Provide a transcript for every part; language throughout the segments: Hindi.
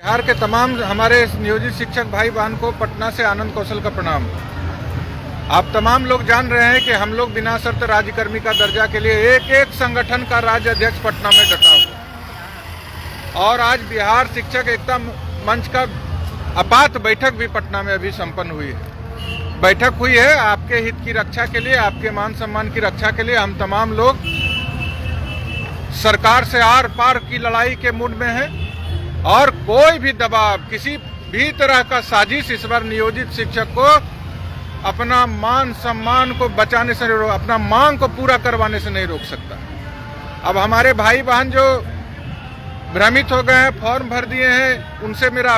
बिहार के तमाम हमारे नियोजित शिक्षक भाई बहन को पटना से आनंद कौशल का प्रणाम। आप तमाम लोग जान रहे हैं कि हम लोग बिना शर्त राज्यकर्मी का दर्जा के लिए एक एक संगठन का राज्य अध्यक्ष पटना में डटा हुआ, और आज बिहार शिक्षक एकता मंच का आपात बैठक भी पटना में अभी संपन्न हुई है। बैठक हुई है आपके हित की रक्षा के लिए, आपके मान सम्मान की रक्षा के लिए। हम तमाम लोग सरकार से आर पार की लड़ाई के मूड में हैं, और कोई भी दबाव, किसी भी तरह का साजिश इस बार नियोजित शिक्षक को अपना मान सम्मान को बचाने से, अपना मांग को पूरा करवाने से नहीं रोक सकता। अब हमारे भाई बहन जो भ्रमित हो गए हैं, फॉर्म भर दिए हैं, उनसे मेरा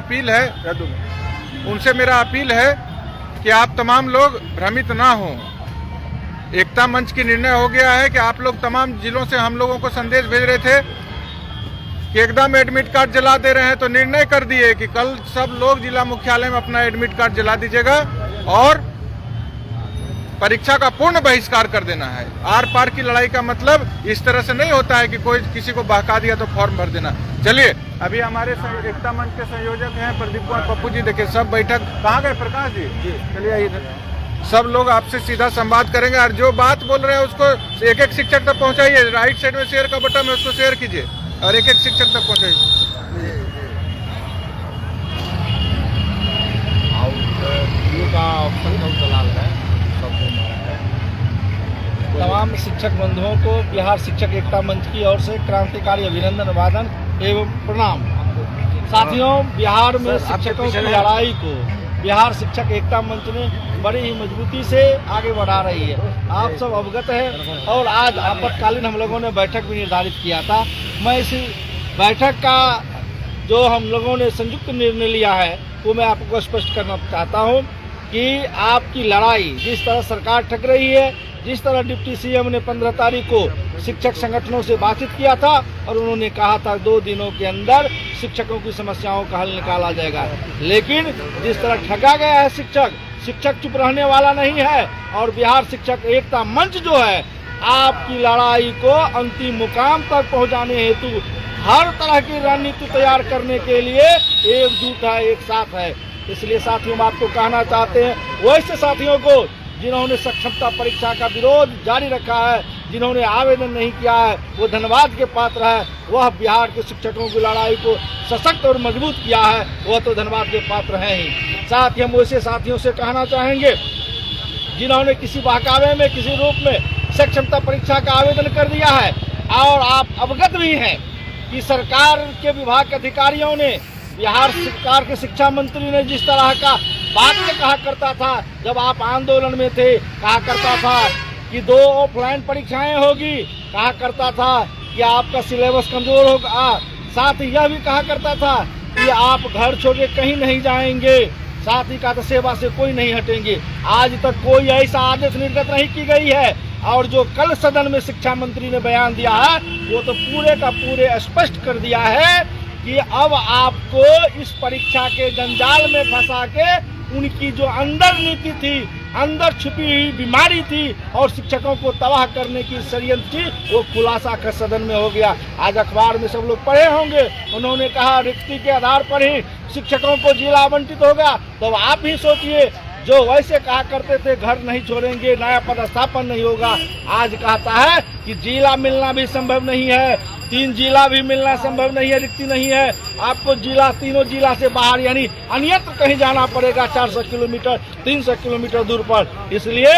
अपील है कि आप तमाम लोग भ्रमित ना हो। एकता मंच की निर्णय हो गया है कि आप लोग तमाम जिलों से हम लोगों को संदेश भेज रहे थे कि एकदम एडमिट कार्ड जला दे रहे हैं, तो निर्णय कर दिए कि कल सब लोग जिला मुख्यालय में अपना एडमिट कार्ड जला दीजिएगा और परीक्षा का पूर्ण बहिष्कार कर देना है। आर पार की लड़ाई का मतलब इस तरह से नहीं होता है कि कोई किसी को बहका दिया तो फॉर्म भर देना। चलिए, अभी हमारे एकता मंच के संयोजक हैं प्रदीप कुमार पप्पू जी, देखिए सब बैठक कहाँ गए, प्रकाश जी, चलिए सब लोग आपसे सीधा संवाद करेंगे, और जो बात बोल रहे हैं उसको एक एक शिक्षक तक पहुंचाइए। राइट साइड में शेयर का बटन है, उसको शेयर कीजिए और एक एक शिक्षक तक पहुंचाइए। तमाम शिक्षक बंधुओं को बिहार शिक्षक एकता मंच की ओर से क्रांतिकारी अभिनंदन, अभिवादन एवं प्रणाम। साथियों, बिहार में शिक्षकों की लड़ाई को बिहार शिक्षक एकता मंच ने बड़ी ही मजबूती से आगे बढ़ा रही है। आप सब अवगत है, और आज आपातकालीन हम लोगों ने बैठक भी निर्धारित किया था। मैं इस बैठक का जो हम लोगों ने संयुक्त निर्णय लिया है वो मैं आपको स्पष्ट करना चाहता हूं कि आपकी लड़ाई, जिस तरह सरकार ठग रही है, जिस तरह डिप्टी सीएम ने 15 तारीख को शिक्षक संगठनों से बातचीत किया था और उन्होंने कहा था 2 दिनों के अंदर शिक्षकों की समस्याओं का हल निकाला जाएगा, लेकिन जिस तरह ठगा गया है शिक्षक चुप रहने वाला नहीं है। और बिहार शिक्षक एकता मंच जो है, आपकी लड़ाई को अंतिम मुकाम तक पहुंचाने हेतु हर तरह की रणनीति तैयार करने के लिए एकजुट है, एक साथ है। इसलिए साथियों, हम आपको कहना चाहते हैं, वैसे साथियों को जिन्होंने सक्षमता परीक्षा का विरोध जारी रखा है, जिन्होंने आवेदन नहीं किया है, वो धन्यवाद के पात्र है। वह बिहार के शिक्षकों की लड़ाई को सशक्त और मजबूत किया है, वह तो धन्यवाद के पात्र हैं ही। साथ ही हम वैसे साथियों से कहना चाहेंगे जिन्होंने किसी बहकावे में, किसी रूप में सक्षमता परीक्षा का आवेदन कर दिया है, और आप अवगत भी हैं कि सरकार के विभाग के अधिकारियों ने, बिहार सरकार के शिक्षा मंत्री ने जिस तरह का बात में कहा करता था जब आप आंदोलन में थे, कहा करता था कि 2 ऑफलाइन परीक्षाएं होगी, कहा करता था कि आपका सिलेबस कमजोर होगा, साथ ही यह भी कहा करता था कि आप घर छोड़ के कहीं नहीं जाएंगे, साथ ही कहा था सेवा से कोई नहीं हटेंगे। आज तक कोई ऐसा आदेश निर्गत नहीं की गई है, और जो कल सदन में शिक्षा मंत्री ने बयान दिया है वो तो पूरे का पूरे स्पष्ट कर दिया है कि अब आपको इस परीक्षा के जंजाल में फंसा के उनकी जो अंदर नीति थी, अंदर छुपी हुई बीमारी थी और शिक्षकों को तबाह करने की षड्यंत्र थी, वो खुलासा कर सदन में हो गया। आज अखबार में सब लोग पढ़े होंगे, उन्होंने कहा रिक्ति के आधार पर ही शिक्षकों को जिला आवंटित होगा। तो आप ही सोचिए, जो वैसे कहा करते थे घर नहीं छोड़ेंगे, नया पदस्थापन नहीं होगा, आज कहता है कि जिला मिलना भी संभव नहीं है, 3 जिला भी मिलना संभव नहीं है, रिक्ति नहीं है, आपको जिला, तीनों जिला से बाहर यानी अन्यत्र कहीं जाना पड़ेगा 400 किलोमीटर, 300 किलोमीटर दूर पर। इसलिए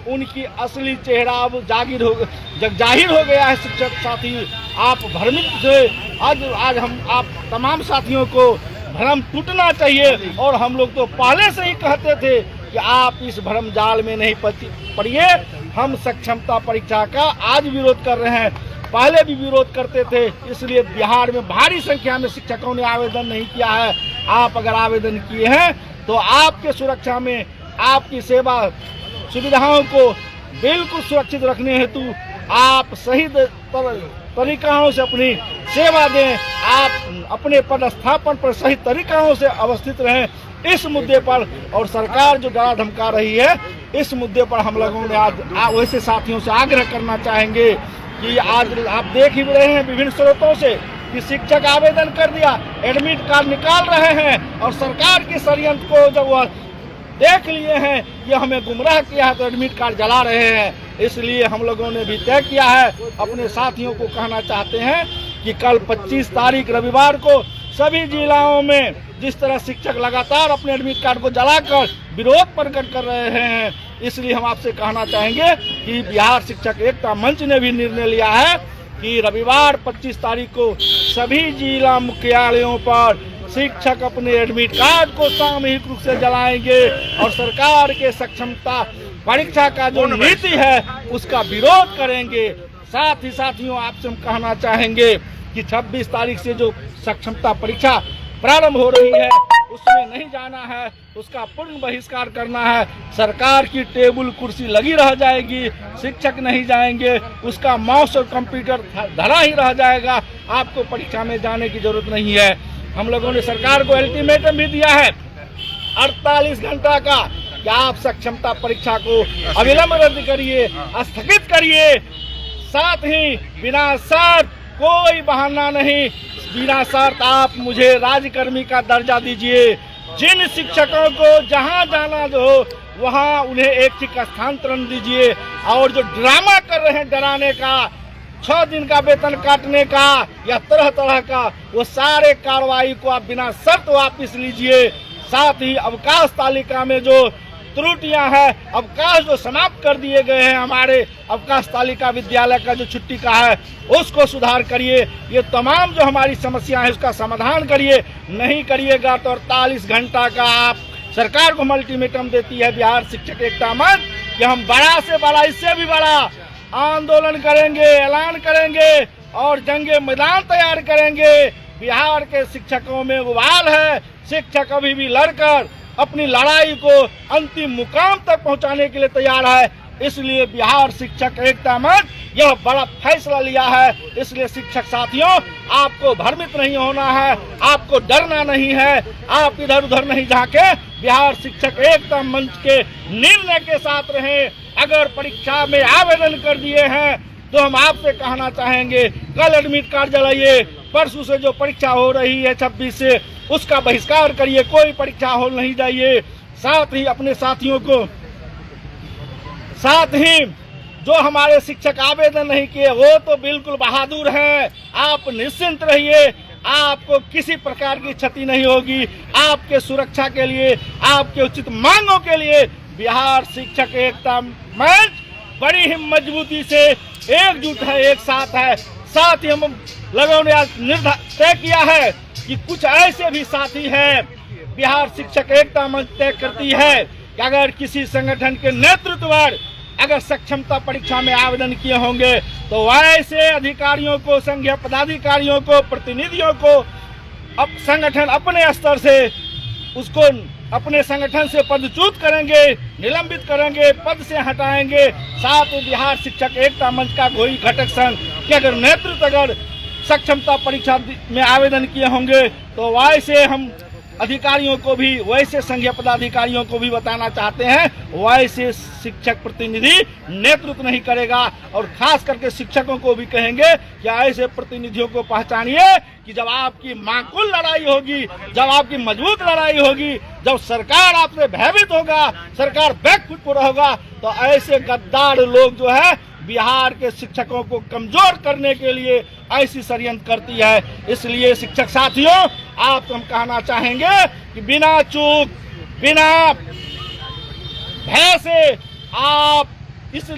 उनकी असली चेहरा अब जाहिर हो गया है। शिक्षक साथी, आप भ्रमित थे, आज हम आप तमाम साथियों को भ्रम टूटना चाहिए, और हम लोग तो पहले से ही कहते थे कि आप इस भ्रम जाल में नहीं पड़िए। हम सक्षमता परीक्षा का आज विरोध कर रहे हैं, पहले भी विरोध करते थे, इसलिए बिहार में भारी संख्या में शिक्षकों ने आवेदन नहीं किया है। आप अगर आवेदन किए हैं तो आपके सुरक्षा में, आपकी सेवा सुविधाओं को बिल्कुल सुरक्षित रखने हेतु आप सही तरीकों से अपनी सेवा दें, आप अपने पदस्थापन पर सही तरीकों से अवस्थित रहें इस मुद्दे पर। और सरकार जो डरा धमका रही है, इस मुद्दे पर हम लोगों ने आज वैसे साथियों से आग्रह करना चाहेंगे कि आज आप देख ही रहे हैं विभिन्न स्रोतों से कि शिक्षक आवेदन कर दिया, एडमिट कार्ड निकाल रहे हैं और सरकार के षड्यंत्र को जब वह देख लिए हैं कि हमें गुमराह किया है तो एडमिट कार्ड जला रहे हैं। इसलिए हम लोगों ने भी तय किया है, अपने साथियों को कहना चाहते हैं कि कल 25 तारीख रविवार को सभी जिलों में जिस तरह शिक्षक लगातार अपने एडमिट कार्ड को जलाकर विरोध प्रकट कर रहे हैं, इसलिए हम आपसे कहना चाहेंगे कि बिहार शिक्षक एकता मंच ने भी निर्णय लिया है कि रविवार 25 तारीख को सभी जिला मुख्यालयों पर शिक्षक अपने एडमिट कार्ड को सामूहिक रूप से जलाएंगे और सरकार के सक्षमता परीक्षा का जो नीति है उसका विरोध करेंगे। साथ ही साथियों, आपसे हम कहना चाहेंगे कि 26 तारीख से जो सक्षमता परीक्षा प्रारंभ हो रही है उसमें नहीं जाना है, उसका पूर्ण बहिष्कार करना है। सरकार की टेबल कुर्सी लगी रह जाएगी, शिक्षक नहीं जाएंगे, उसका माउस और कंप्यूटर धरा ही रह जाएगा, आपको परीक्षा में जाने की जरूरत नहीं है। हम लोगों ने सरकार को अल्टीमेटम भी दिया है 48 घंटा का कि आप सक्षमता परीक्षा को अविलंब रद्द करिए, स्थगित करिए। साथ ही बिना शर्त, कोई बहाना नहीं, बिना शर्त आप मुझे राज्यकर्मी का दर्जा दीजिए। जिन शिक्षकों को जहां जाना हो वहां उन्हें ऐच्छिक स्थानांतरण दीजिए और जो ड्रामा कर रहे हैं डराने का, 6 दिन का वेतन काटने का या तरह तरह का, वो सारे कार्रवाई को आप बिना शर्त वापस लीजिए। साथ ही अवकाश तालिका में जो त्रुटियां हैं, अवकाश जो समाप्त कर दिए गए हैं, हमारे अवकाश तालिका विद्यालय का जो छुट्टी का है उसको सुधार करिए। ये तमाम जो हमारी समस्या है उसका समाधान करिए। नहीं करिएगा तो 48 घंटा का आप सरकार को अल्टीमेटम देती है बिहार शिक्षक एकता मंच कि हम बड़ा से बड़ा, इससे भी बड़ा आंदोलन करेंगे, ऐलान करेंगे और जंगे मैदान तैयार करेंगे। बिहार के शिक्षकों में उबाल है, शिक्षक अभी भी लड़कर अपनी लड़ाई को अंतिम मुकाम तक पहुंचाने के लिए तैयार है। इसलिए बिहार शिक्षक एकता मंच यह बड़ा फैसला लिया है। इसलिए शिक्षक साथियों, आपको भ्रमित नहीं होना है, आपको डरना नहीं है, आप इधर उधर नहीं झांके, बिहार शिक्षक एकता मंच के निर्णय के साथ रहें। अगर परीक्षा में आवेदन कर दिए हैं तो हम आपसे कहना चाहेंगे कल एडमिट कार्ड जलाइए, परसों से जो परीक्षा हो रही है 26 से उसका बहिष्कार करिए, कोई परीक्षा हॉल नहीं जाइए। साथ ही अपने साथियों को, साथ ही जो हमारे शिक्षक आवेदन नहीं किए वो तो बिल्कुल बहादुर हैं, आप निश्चिंत रहिए, आपको किसी प्रकार की क्षति नहीं होगी। आपके सुरक्षा के लिए, आपके उचित मांगों के लिए बिहार शिक्षक एकता मंच बड़ी ही मजबूती से एकजुट है, एक साथ है। साथ ही हम लोगों ने आज तय किया है कि कुछ ऐसे भी साथी हैं, बिहार शिक्षक एकता मंच तय करती है कि अगर किसी संगठन के नेतृत्व पर अगर सक्षमता परीक्षा में आवेदन किए होंगे तो वैसे अधिकारियों को, संघीय पदाधिकारियों को, प्रतिनिधियों को अब संगठन अपने स्तर से उसको अपने संगठन से पदच्युत करेंगे, निलंबित करेंगे, पद से हटाएंगे। साथ ही बिहार शिक्षक एकता मंच का कोई घटक संघ के अगर नेतृत्व अगर सक्षमता परीक्षा में आवेदन किए होंगे तो वैसे हम अधिकारियों को भी, वैसे संघीय पदाधिकारियों को भी बताना चाहते हैं, वैसे शिक्षक प्रतिनिधि नेतृत्व नहीं करेगा। और खास करके शिक्षकों को भी कहेंगे कि ऐसे प्रतिनिधियों को पहचानिए कि जब आपकी माकूल लड़ाई होगी, जब आपकी मजबूत लड़ाई होगी, जब सरकार आपसे भयभीत होगा, सरकार बैकफुट पर होगा, तो ऐसे गद्दार लोग जो है बिहार के शिक्षकों को कमजोर करने के लिए ऐसी षड्यंत्र करती है। इसलिए शिक्षक साथियों, आपको हम कहना चाहेंगे कि बिना चूक, बिना भय से आप इस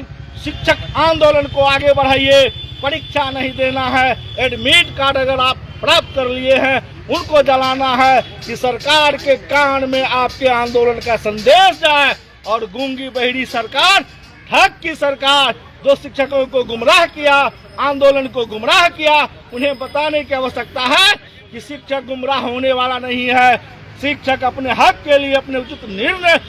शिक्षक आंदोलन को आगे बढ़ाइए। परीक्षा नहीं देना है, एडमिट कार्ड अगर आप प्राप्त कर लिए हैं उनको जलाना है कि सरकार के कान में आपके आंदोलन का संदेश जाए। और गूंगी बहिरी सरकार, ठग की सरकार जो शिक्षकों को गुमराह किया, आंदोलन को गुमराह किया, उन्हें बताने की आवश्यकता है कि शिक्षक गुमराह होने वाला नहीं है। शिक्षक अपने हक के लिए, अपने उचित निर्णय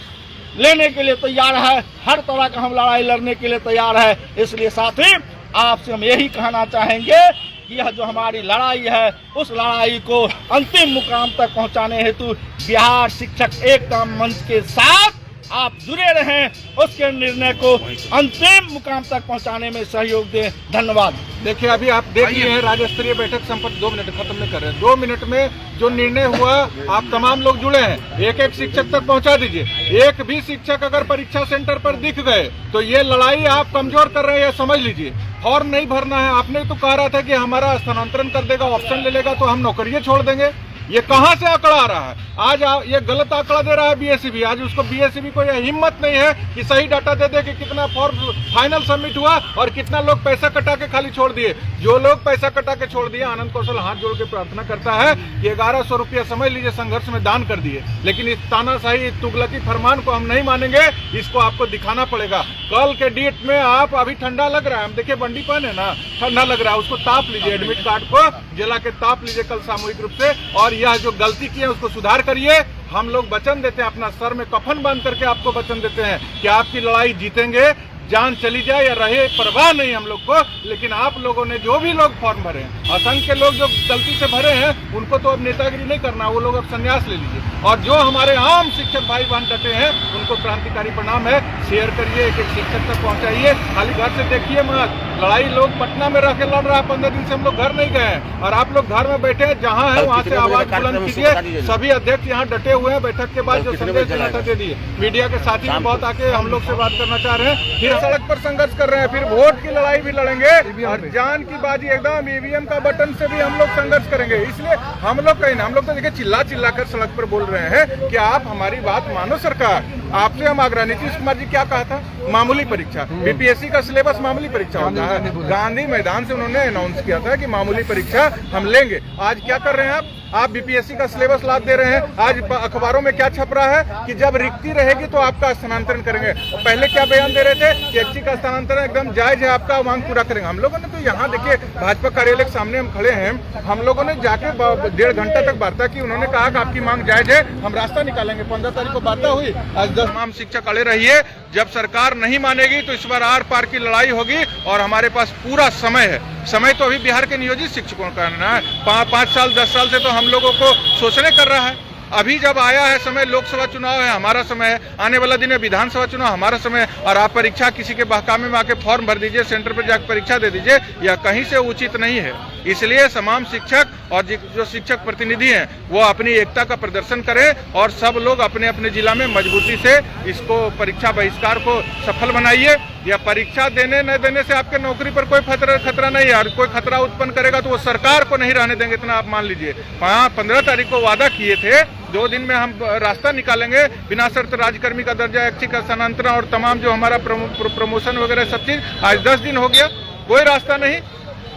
लेने के लिए तैयार है, हर तरह का हम लड़ाई लड़ने के लिए तैयार है। इसलिए साथी, आपसे हम यही कहना चाहेंगे कि यह जो हमारी लड़ाई है उस लड़ाई को अंतिम मुकाम तक पहुंचाने हेतु बिहार शिक्षक एकता मंच के साथ आप जुड़े रहें, उसके निर्णय को अंतिम मुकाम तक पहुंचाने में सहयोग दें। धन्यवाद। देखिए, अभी आप देख लिए हैं राज्य स्तरीय बैठक संपन्न, 2 मिनट खत्म नहीं कर रहे हैं। 2 मिनट में जो निर्णय हुआ, आप तमाम लोग जुड़े हैं, एक एक शिक्षक तक पहुंचा दीजिए। एक भी शिक्षक अगर परीक्षा सेंटर पर दिख गए तो ये लड़ाई आप कमजोर कर रहे हैं, समझ लीजिए। फॉर्म नहीं भरना है, आपने तो कह रहा था कि हमारा स्थानांतरण कर देगा, ऑप्शन ले लेगा तो हम नौकरियां छोड़ देंगे। ये कहां से आंकड़ा आ रहा है? आज ये गलत आंकड़ा दे रहा है बीएसईबी। आज उसको बीएसईबी को यह हिम्मत नहीं है कि सही डाटा दे दे कि कितना फॉर्म फाइनल सबमिट हुआ और कितना लोग पैसा कटा के खाली छोड़ दिए। जो लोग पैसा कटा के छोड़ दिए, आनंद कौशल हाथ जोड़ के प्रार्थना करता है कि 1100 रुपया समझ लीजिए संघर्ष में दान कर दिए। लेकिन इस तानाशाही, इस तुगलकी फरमान को हम नहीं मानेंगे। इसको आपको दिखाना पड़ेगा। कल के डेट में आप, अभी ठंडा लग रहा है, हम देखिए बंडी पहने है ना, ठंडा लग रहा है, उसको ताप लीजिए, एडमिट कार्ड को जला के ताप लीजिए कल सामूहिक रूप से। और यह जो गलती की है उसको सुधार करिए। हम लोग वचन देते हैं, अपना सर में कफन बांध करके आपको वचन देते हैं कि आपकी लड़ाई जीतेंगे। जान चली जाए या रहे, परवाह नहीं हम लोग को। लेकिन आप लोगों ने, जो भी लोग फॉर्म भरे हैं, असंख्य लोग जो गलती से भरे हैं, उनको तो अब नेतागिरी नहीं करना, वो लोग अब संन्यास ले लीजिए। और जो हमारे आम शिक्षक भाई बहन डटे हैं, उनको क्रांतिकारी प्रणाम है। शेयर करिए, एक एक शिक्षक तक पहुंचाइए। खाली घर से देखिए मत। लड़ाई लोग पटना में रह के लड़ रहा है, 15 दिन से हम लोग घर नहीं गए हैं और आप लोग घर में बैठे हैं। जहां है वहां से आवाज बुलंद कीजिए। सभी अध्यक्ष यहाँ डटे हुए हैं। बैठक के बाद जो संदेश देना था दे दिए। मीडिया के साथी भी बहुत आके हम लोग से बात करना चाह रहे हैं। फिर सड़क पर संघर्ष कर रहे हैं, फिर वोट की लड़ाई भी लड़ेंगे और जान की बाजी एकदम ईवीएम का बटन से भी हम लोग संघर्ष करेंगे। इसलिए हम लोग कहीं ना, हम लोग तो देखिए चिल्ला चिल्ला कर सड़क पर बोल रहे हैं कि आप हमारी बात मानो। सरकार आपसे हम आग्रह, नीतीश कुमार जी क्या कहा था? मामूली परीक्षा, बीपीएससी का सिलेबस मामूली परीक्षा होता है। गांधी मैदान से उन्होंने अनाउंस किया था कि मामूली परीक्षा हम लेंगे। आज क्या कर रहे हैं आप बीपीएससी का सिलेबस लाद दे रहे हैं। आज अखबारों में क्या छप रहा है कि जब रिक्ति रहेगी तो आपका स्थानांतरण करेंगे। और पहले क्या बयान दे रहे थे कि एचसी का स्थानांतरण एकदम जायज है, आपका मांग पूरा करेंगे। हम लोगों ने तो यहाँ देखिए भाजपा कार्यालय के सामने हम खड़े हैं, हम लोगों ने जाके 1.5 घंटा तक वार्ता की। उन्होंने कहा कि आपकी मांग जायज है, हम रास्ता निकालेंगे। 15 तारीख को वार्ता हुई। आज 10 तमाम शिक्षक अड़े रहिए। जब सरकार नहीं मानेगी तो इस बार आर पार की लड़ाई होगी और हमारे पास पूरा समय है। समय तो अभी बिहार के नियोजित शिक्षकों का है। 5 साल 10 साल से तो हम लोगों को शोषण कर रहा है। अभी जब आया है समय, लोकसभा चुनाव है, हमारा समय है। आने वाला दिन है विधानसभा चुनाव, हमारा समय है। और आप परीक्षा किसी के बहकामे में आके फॉर्म भर दीजिए, सेंटर पर जाकर परीक्षा दे दीजिए, यह कहीं से उचित नहीं है। इसलिए तमाम शिक्षक और जो शिक्षक प्रतिनिधि हैं वो अपनी एकता का प्रदर्शन करें और सब लोग अपने अपने जिला में मजबूती से इसको परीक्षा बहिष्कार को सफल बनाइए। या परीक्षा देने न देने से आपके नौकरी पर कोई खतरा नहीं है। और कोई खतरा उत्पन्न करेगा तो वो सरकार को नहीं रहने देंगे, इतना आप मान लीजिए। 15 तारीख को वादा किए थे 2 दिन में हम रास्ता निकालेंगे, बिना शर्त राज्यकर्मी का दर्जा, ऐच्छिक का स्थानांतरण और तमाम जो हमारा प्रमोशन वगैरह सब चीज। आज 10 दिन हो गया, कोई रास्ता नहीं।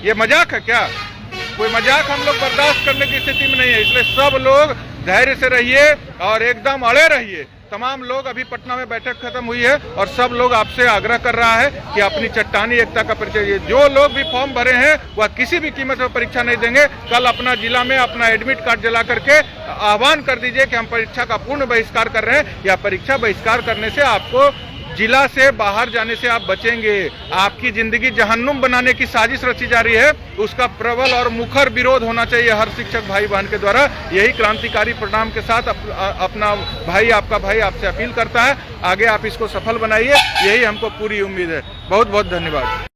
ये मजाक है क्या? कोई मजाक हम लोग बर्दाश्त करने की स्थिति में नहीं है। इसलिए सब लोग धैर्य से रहिए और एकदम अड़े रहिए। तमाम लोग, अभी पटना में बैठक खत्म हुई है और सब लोग आपसे आग्रह कर रहा है कि अपनी चट्टानी एकता का परिचय। जो लोग भी फॉर्म भरे हैं वह किसी भी कीमत पर परीक्षा नहीं देंगे। कल अपना जिला में अपना एडमिट कार्ड जला करके आह्वान कर दीजिए कि हम परीक्षा का पूर्ण बहिष्कार कर रहे हैं। या परीक्षा बहिष्कार करने से आपको जिला से बाहर जाने से आप बचेंगे। आपकी जिंदगी जहन्नुम बनाने की साजिश रची जा रही है, उसका प्रबल और मुखर विरोध होना चाहिए हर शिक्षक भाई बहन के द्वारा। यही क्रांतिकारी परिणाम के साथ अपना भाई, आपका भाई आपसे अपील करता है। आगे आप इसको सफल बनाइए, यही हमको पूरी उम्मीद है। बहुत बहुत धन्यवाद।